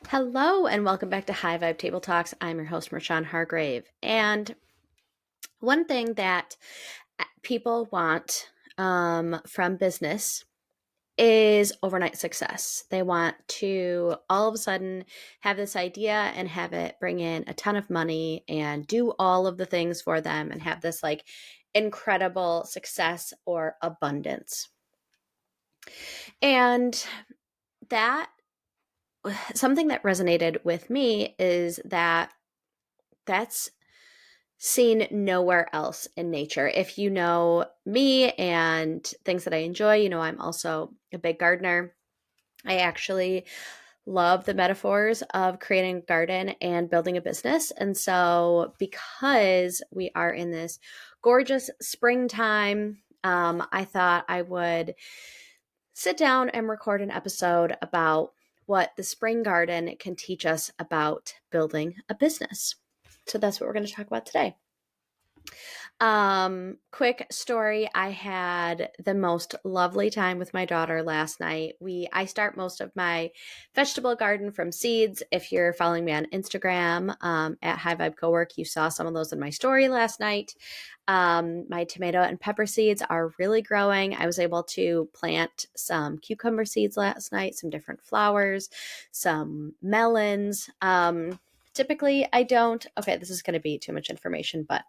Hello and welcome back to High Vibe Table Talks. I'm your host, Marshawn Hargrave. And one thing that people want from business is overnight success. They want to all of a sudden have this idea and have it bring in a ton of money and do all of the things for them and have this like incredible success or abundance. And that something that resonated with me is that that's seen nowhere else in nature. If you know me and things that I enjoy, you know I'm also a big gardener. I actually love the metaphors of creating a garden and building a business. And so, because we are in this gorgeous springtime, I thought I would sit down and record an episode about what the spring garden can teach us about building a business. So that's what we're going to talk about today. Quick story. I had the most lovely time with my daughter last night. I start most of my vegetable garden from seeds. If you're following me on Instagram, at High Vibe Cowork, you saw some of those in my story last night. My tomato and pepper seeds are really growing. I was able to plant some cucumber seeds last night, some different flowers, some melons. Typically I don't, okay, this is going to be too much information, but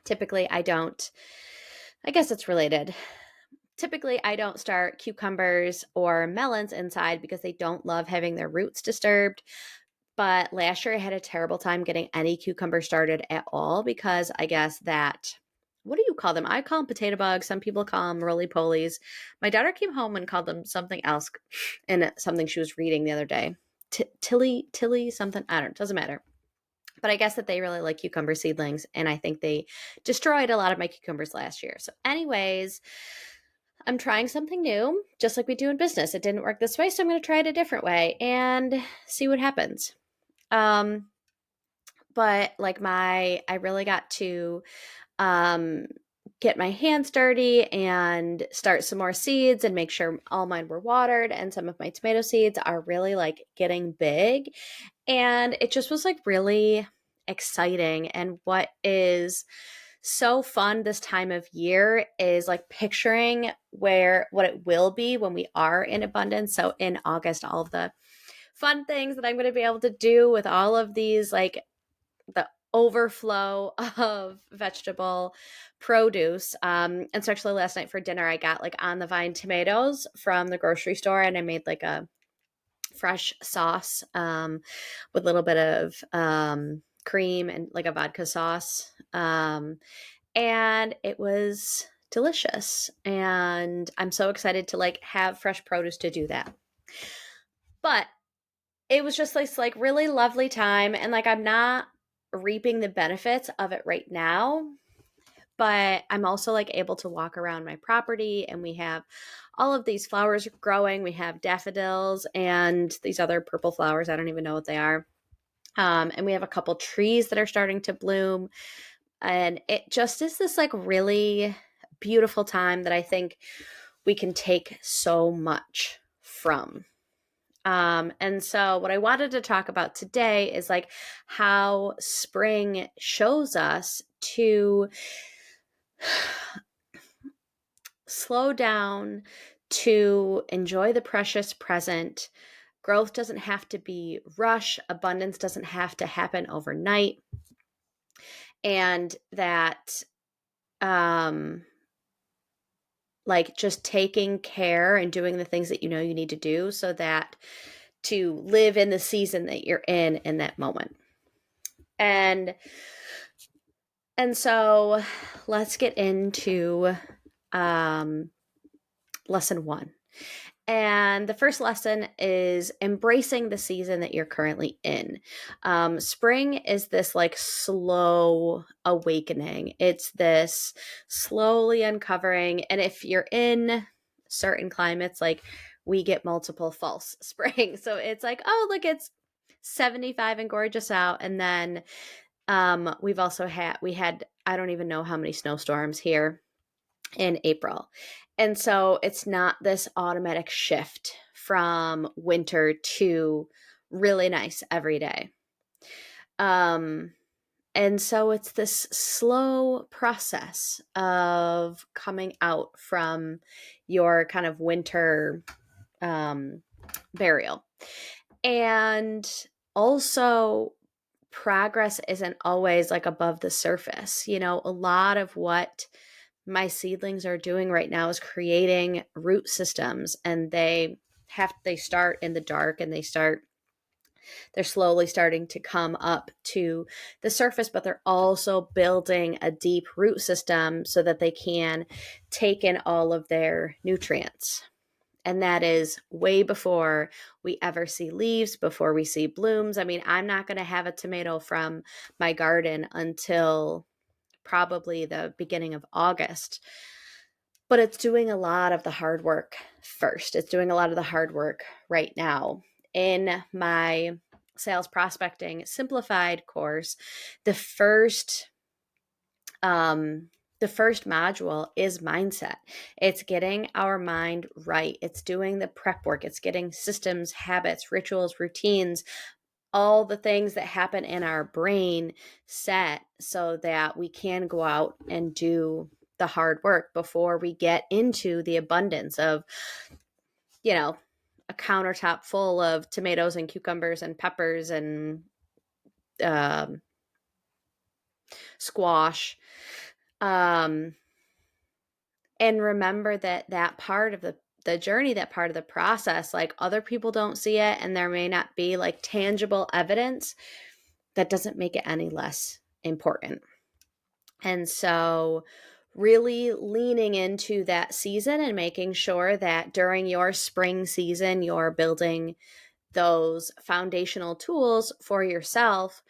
typically I don't, I guess it's related. Typically, I don't start cucumbers or melons inside because they don't love having their roots disturbed. But last year I had a terrible time getting any cucumber started at all because I guess that, what do you call them? I call them potato bugs. Some people call them roly-polies. My daughter came home and called them something else in something she was reading the other day. Tilly, something. I don't know. Doesn't matter. But I guess that they really like cucumber seedlings, and I think they destroyed a lot of my cucumbers last year. So, anyways, I'm trying something new, just like we do in business. It didn't work this way, so I'm going to try it a different way and see what happens. Um, but like I really got to um, get my hands dirty and start some more seeds and make sure all mine were watered. And some of my tomato seeds are really like getting big. And it just was like really exciting. And what is so fun this time of year is like picturing what it will be when we are in abundance. So in August, all of the fun things that I'm going to be able to do with all of these, like the overflow of vegetable produce. And so actually last night for dinner, I got like on the vine tomatoes from the grocery store and I made like a fresh sauce with a little bit of cream and like a vodka sauce. And it was delicious. And I'm so excited to like have fresh produce to do that. But it was just this like really lovely time. And like I'm not reaping the benefits of it right now, but I'm also like able to walk around my property and we have all of these flowers growing. We have daffodils and these other purple flowers. I don't even know what they are. And we have a couple trees that are starting to bloom. And it just is this like really beautiful time that I think we can take so much from. And so what I wanted to talk about today is like how spring shows us to slow down, to enjoy the precious present. Growth doesn't have to be rush. Abundance doesn't have to happen overnight. And that, like just taking care and doing the things that you know you need to do so that to live in the season that you're in that moment. And so let's get into lesson one. And the first lesson is embracing the season that you're currently in. Spring is this like slow awakening. It's this slowly uncovering. And if you're in certain climates, like we get multiple false spring. So it's like, oh, look, it's 75 and gorgeous out. And then we've also had, I don't even know how many snowstorms here in April. And so it's not this automatic shift from winter to really nice every day. And so it's this slow process of coming out from your kind of winter burial. And also, progress isn't always like above the surface. You know, a lot of what my seedlings are doing right now is creating root systems, and they start in the dark, and they're slowly starting to come up to the surface, but they're also building a deep root system so that they can take in all of their nutrients. And that is way before we ever see leaves, before we see blooms. I mean, I'm not going to have a tomato from my garden until probably the beginning of August. But it's doing a lot of the hard work first. It's doing a lot of the hard work right now. In my sales prospecting simplified course, the first module is mindset. It's getting our mind right. It's doing the prep work. It's getting systems, habits, rituals, routines, all the things that happen in our brain set so that we can go out and do the hard work before we get into the abundance of, you know, a countertop full of tomatoes and cucumbers and peppers and squash. And remember that part of the journey, that part of the process, like other people don't see it and there may not be like tangible evidence, that doesn't make it any less important. And so really leaning into that season and making sure that during your spring season, you're building those foundational tools for yourself,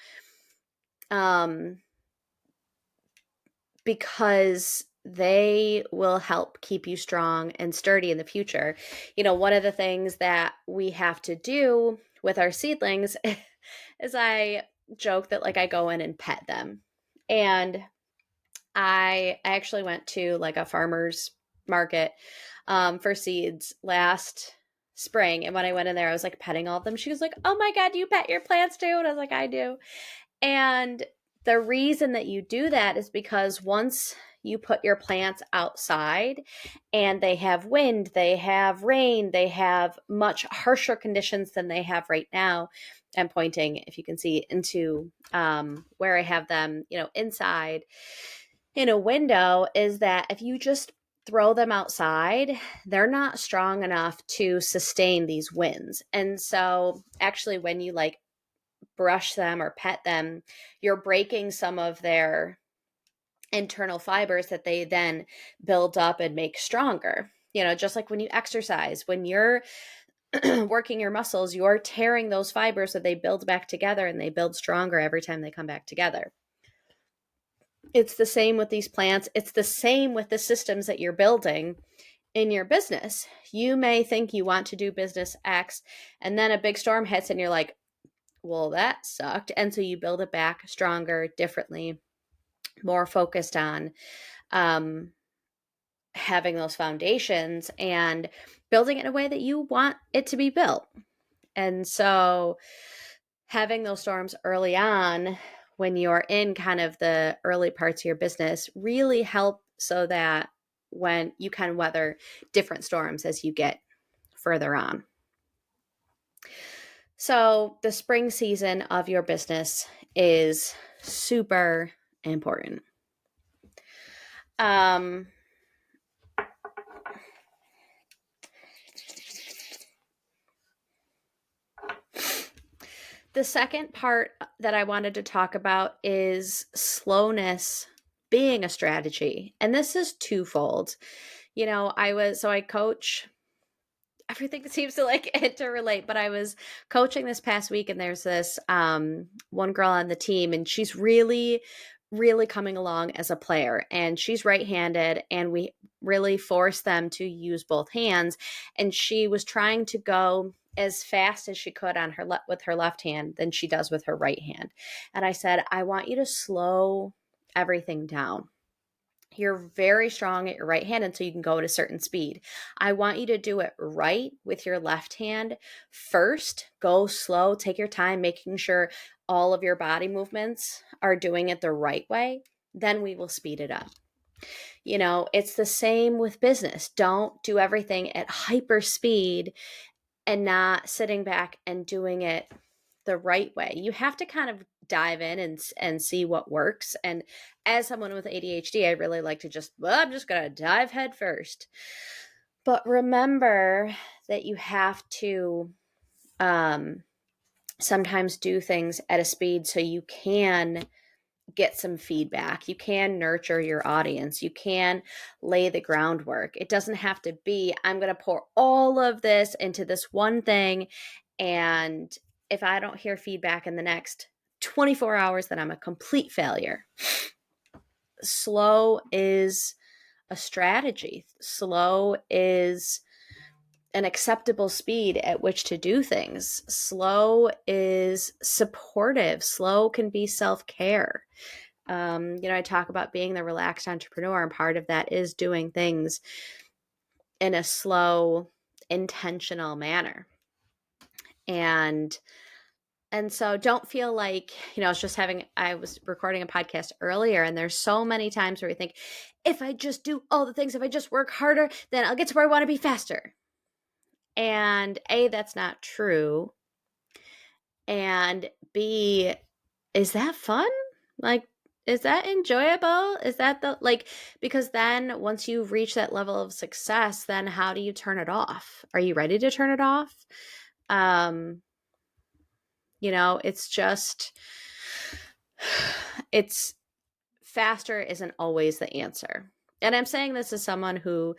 because they will help keep you strong and sturdy in the future. You know, one of the things that we have to do with our seedlings is I joke that like I go in and pet them. And I actually went to like a farmer's market for seeds last spring. And when I went in there, I was like petting all of them. She was like, "Oh my God, you pet your plants too?" And I was like, "I do." And the reason that you do that is because once you put your plants outside and they have wind, they have rain, they have much harsher conditions than they have right now. I'm pointing, if you can see, into where I have them, you know, inside in a window, is that if you just throw them outside, they're not strong enough to sustain these winds. And so actually when you like brush them or pet them, you're breaking some of their internal fibers that they then build up and make stronger. You know, just like when you exercise, when you're working your muscles, you're tearing those fibers so they build back together and they build stronger every time they come back together. It's the same with these plants. It's the same with the systems that you're building in your business. You may think you want to do business X, and then a big storm hits and you're like, well, that sucked. And so you build it back stronger, differently, more focused on having those foundations and building it in a way that you want it to be built. And so having those storms early on when you're in kind of the early parts of your business really help so that when you can weather different storms as you get further on. So the spring season of your business is super important. The second part that I wanted to talk about is slowness being a strategy. And this is twofold. You know, I coach, everything seems to like interrelate, but I was coaching this past week and there's this one girl on the team and she's really, really coming along as a player, and she's right-handed, and we really forced them to use both hands. And she was trying to go as fast as she could on with her left hand than she does with her right hand. And I said, I want you to slow everything down. You're very strong at your right hand, and so you can go at a certain speed. I want you to do it right with your left hand first. Go slow, take your time, making sure all of your body movements are doing it the right way. Then we will speed it up. It's the same with business. Don't do everything at hyper speed and not sitting back and doing it the right way. You have to kind of dive in and see what works. And as someone with ADHD, I really like to I'm just going to dive head first. But remember that you have to sometimes do things at a speed so you can get some feedback. You can nurture your audience. You can lay the groundwork. It doesn't have to be, I'm going to pour all of this into this one thing, and if I don't hear feedback in the next 24 hours, then I'm a complete failure. Slow is a strategy. Slow is an acceptable speed at which to do things. Slow is supportive. Slow can be self-care. I talk about being the relaxed entrepreneur, and part of that is doing things in a slow, intentional manner. And so don't feel like, I was recording a podcast earlier, and there's so many times where we think, if I just do all the things, if I just work harder, then I'll get to where I want to be faster. And A, that's not true. And B, is that fun? Like, is that enjoyable? Is that because then once you reach that level of success, then how do you turn it off? Are you ready to turn it off? It's faster isn't always the answer. And I'm saying this as someone who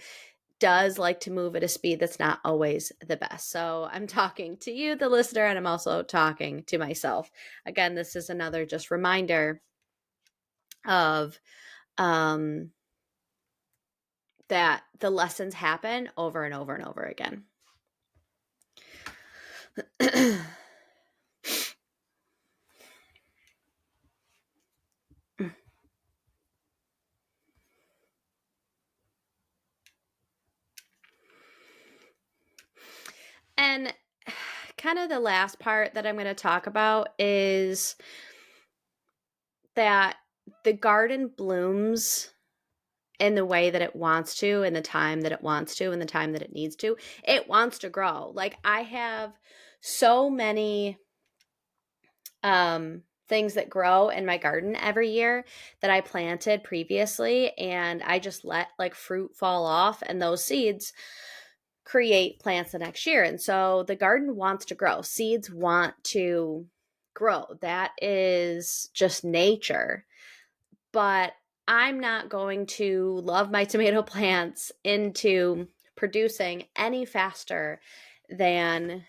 does like to move at a speed that's not always the best. So I'm talking to you, the listener, and I'm also talking to myself. Again, this is another just reminder of that the lessons happen over and over and over again. And kind of the last part that I'm going to talk about is that the garden blooms in the way that it wants to, in the time that it wants to, in the time that it needs to. It wants to grow. Like, I have so many things that grow in my garden every year that I planted previously, and I just let like fruit fall off, and those seeds create plants the next year. And so the garden wants to grow. Seeds want to grow. That is just nature. But I'm not going to love my tomato plants into producing any faster than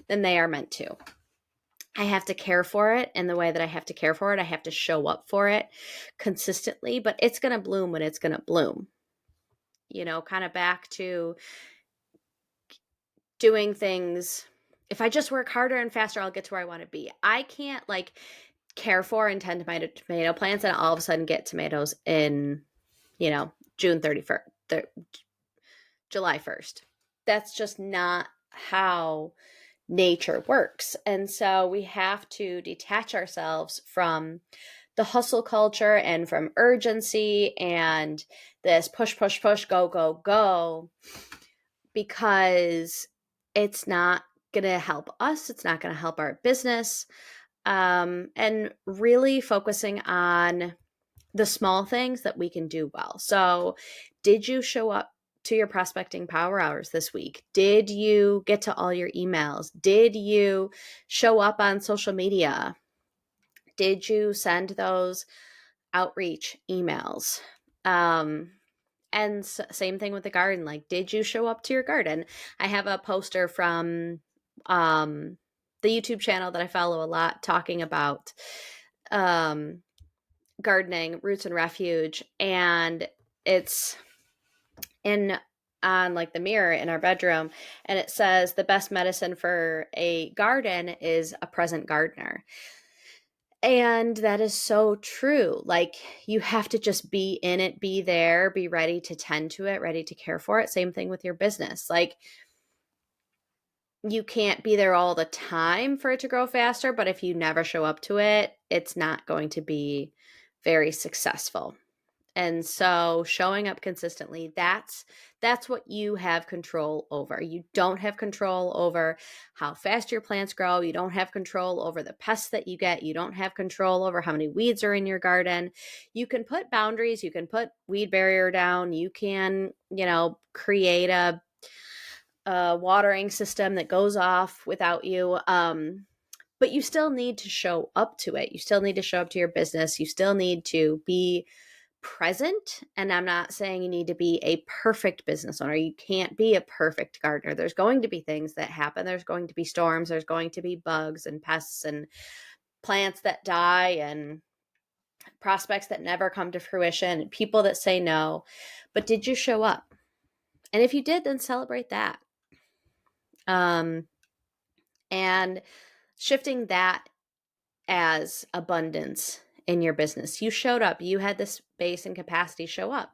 they are meant to. I have to care for it in the way that I have to care for it. I have to show up for it consistently, but it's going to bloom when it's going to bloom. Kind of back to doing things. If I just work harder and faster, I'll get to where I want to be. I can't care for and tend to my tomato plants and all of a sudden get tomatoes in, June 31st, July 1st. That's just not how nature works. And so we have to detach ourselves from the hustle culture and from urgency and this push, push, push, go, go, go, because it's not going to help us. It's not going to help our business. And really focusing on the small things that we can do well. So, did you show up to your prospecting power hours this week? Did you get to all your emails? Did you show up on social media? Did you send those outreach emails? And same thing with the garden. Like, did you show up to your garden? I have a poster from the YouTube channel that I follow a lot talking about gardening, Roots and Refuge, and it's on like the mirror in our bedroom, and it says the best medicine for a garden is a present gardener. And that is so true. Like, you have to just be in it, be there, be ready to tend to it, ready to care for it. Same thing with your business. Like, you can't be there all the time for it to grow faster, but if you never show up to it, it's not going to be very successful. And so showing up consistently, that's what you have control over. You don't have control over how fast your plants grow. You don't have control over the pests that you get. You don't have control over how many weeds are in your garden. You can put boundaries, you can put weed barrier down, you can, create a watering system that goes off without you. But you still need to show up to it. You still need to show up to your business. You still need to be present. And I'm not saying you need to be a perfect business owner. You can't be a perfect gardener. There's going to be things that happen. There's going to be storms. There's going to be bugs and pests and plants that die and prospects that never come to fruition and people that say no. But did you show up? And if you did, then celebrate that. And shifting that as abundance in your business. You showed up. You had the space and capacity show up,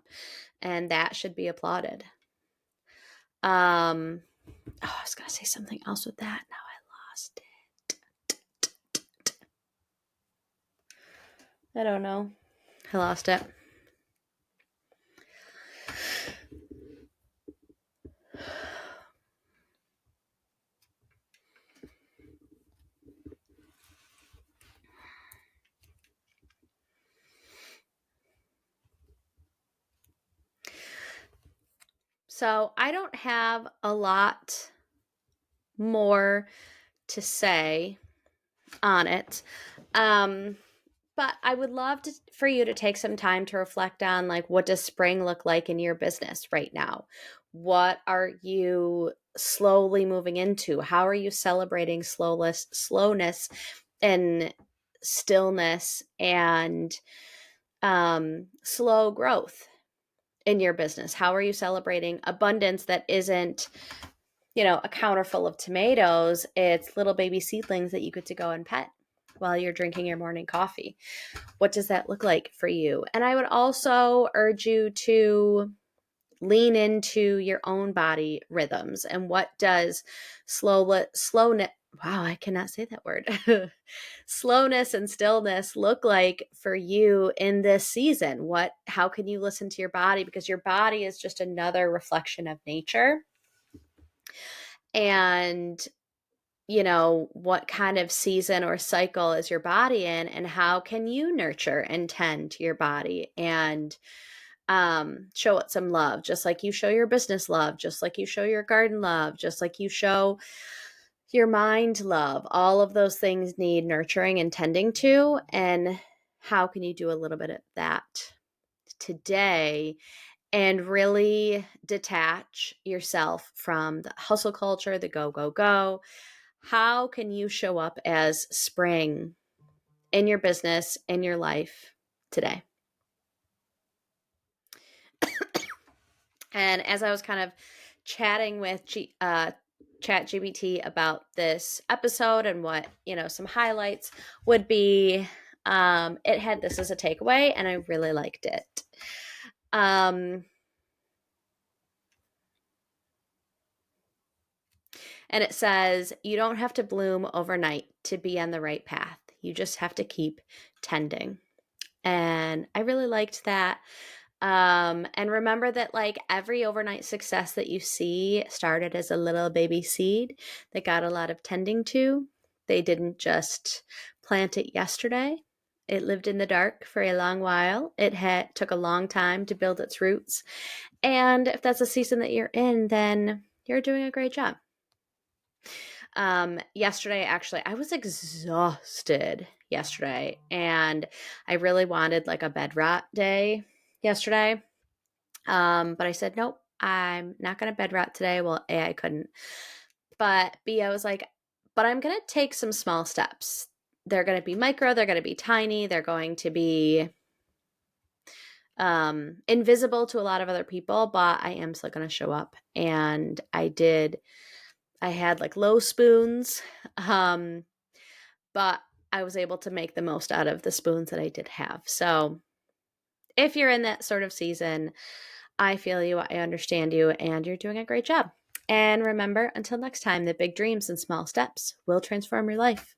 and that should be applauded. I was going to say something else with that. Now I lost it. I don't know. I lost it. So I don't have a lot more to say on it. But I would love for you to take some time to reflect on, like, what does spring look like in your business right now? What are you slowly moving into? How are you celebrating slowness and stillness and slow growth in your business? How are you celebrating abundance that isn't, a counter full of tomatoes? It's little baby seedlings that you get to go and pet while you're drinking your morning coffee. What does that look like for you? And I would also urge you to lean into your own body rhythms. And what does slowness, wow, I cannot say that word. Slowness and stillness look like for you in this season? How can you listen to your body? Because your body is just another reflection of nature. And what kind of season or cycle is your body in, and how can you nurture and tend to your body and show it some love, just like you show your business love, just like you show your garden love, just like you show your mind love. All of those things need nurturing and tending to. And how can you do a little bit of that today and really detach yourself from the hustle culture, the go, go, go? How can you show up as spring in your business, in your life today? And as I was kind of chatting with ChatGPT about this episode and what, some highlights would be, it had this as a takeaway, and I really liked it. And it says, you don't have to bloom overnight to be on the right path. You just have to keep tending. And I really liked that. And remember that, like, every overnight success that you see started as a little baby seed that got a lot of tending to. They didn't just plant it yesterday. It lived in the dark for a long while. It took a long time to build its roots. And if that's a season that you're in, then you're doing a great job. Yesterday, actually, I was exhausted yesterday, and I really wanted like a bed rot day yesterday. But I said, nope, I'm not going to bed rot today. Well, A, I couldn't. But B, I was like, but I'm going to take some small steps. They're going to be micro. They're going to be tiny. They're going to be invisible to a lot of other people, but I am still going to show up. And I did. I had like low spoons, but I was able to make the most out of the spoons that I did have. So if you're in that sort of season, I feel you, I understand you, and you're doing a great job. And remember, until next time, that big dreams and small steps will transform your life.